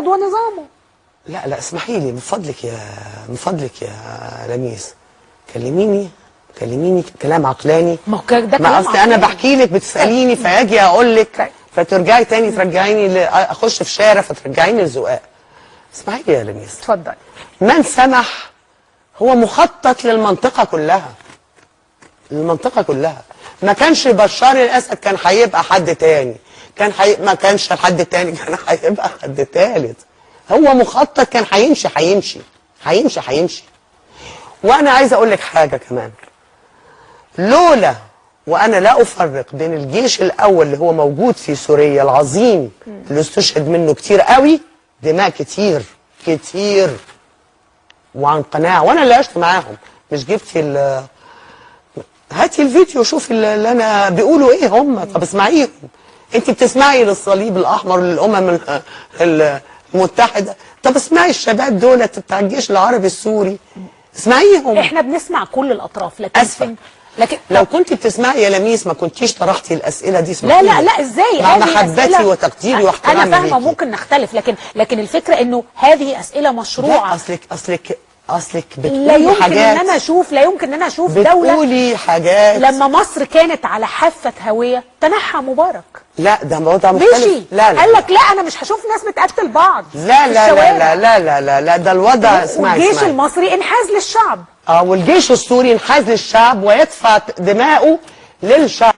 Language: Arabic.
البلد ونظامه. لا لا اسمحي لي من فضلك يا لميس، كلميني كلام عقلاني. ما هو ده كلام ما اصل عقلاني. انا بحكي لك بتساليني فاجي اقول لك فترجعي تاني ترجعيني اخش في شارع فترجعيني للزقاق. اسمحي لي يا لميس. اتفضل. من سمح هو مخطط للمنطقه كلها. ما كانش بشار الاسد كان هيبقى حد تاني، ما كانش حد تاني كان هيبقى حد تالت. هو مخطط كان هيمشي. وانا عايز اقول لك حاجه كمان، لولا وانا لا افرق بين الجيش الاول اللي هو موجود في سوريا العظيم اللي استشهد منه كتير قوي، دماء كتير وعن قناعه، وانا اللي عشت معاهم. مش جبتي هاتي الفيديو شوفي اللي انا بيقولوا ايه هم. طب اسمعيهم. انت بتسمعي للصليب الاحمر للامم المتحده، طب اسمعي الشباب دولت بتاع الجيش العربي السوري، اسمعيهم. احنا بنسمع كل الاطراف، لكن لو كنت بتسمعي يا لميس ما كنتيش طرحتي الاسئله دي. لا ازاي؟ مع محبتي وتقديري واحترامي انا فاهمه ليكي. ممكن نختلف، لكن الفكره انه هذه اسئله مشروعه. اصلك لا بتقولي حاجات، لا يمكن ان انا اشوف دوله بتقولي حاجات. لما مصر كانت على حافه هويه تنحى مبارك. لا ده موضوع مختلف. مشي قال لك لا انا مش هشوف ناس بتقتل بعض. لا ده الوضع. اسمعي والجيش المصري انحاز للشعب. والجيش السوري انحاز للشعب ويدفع دماؤه للشعب.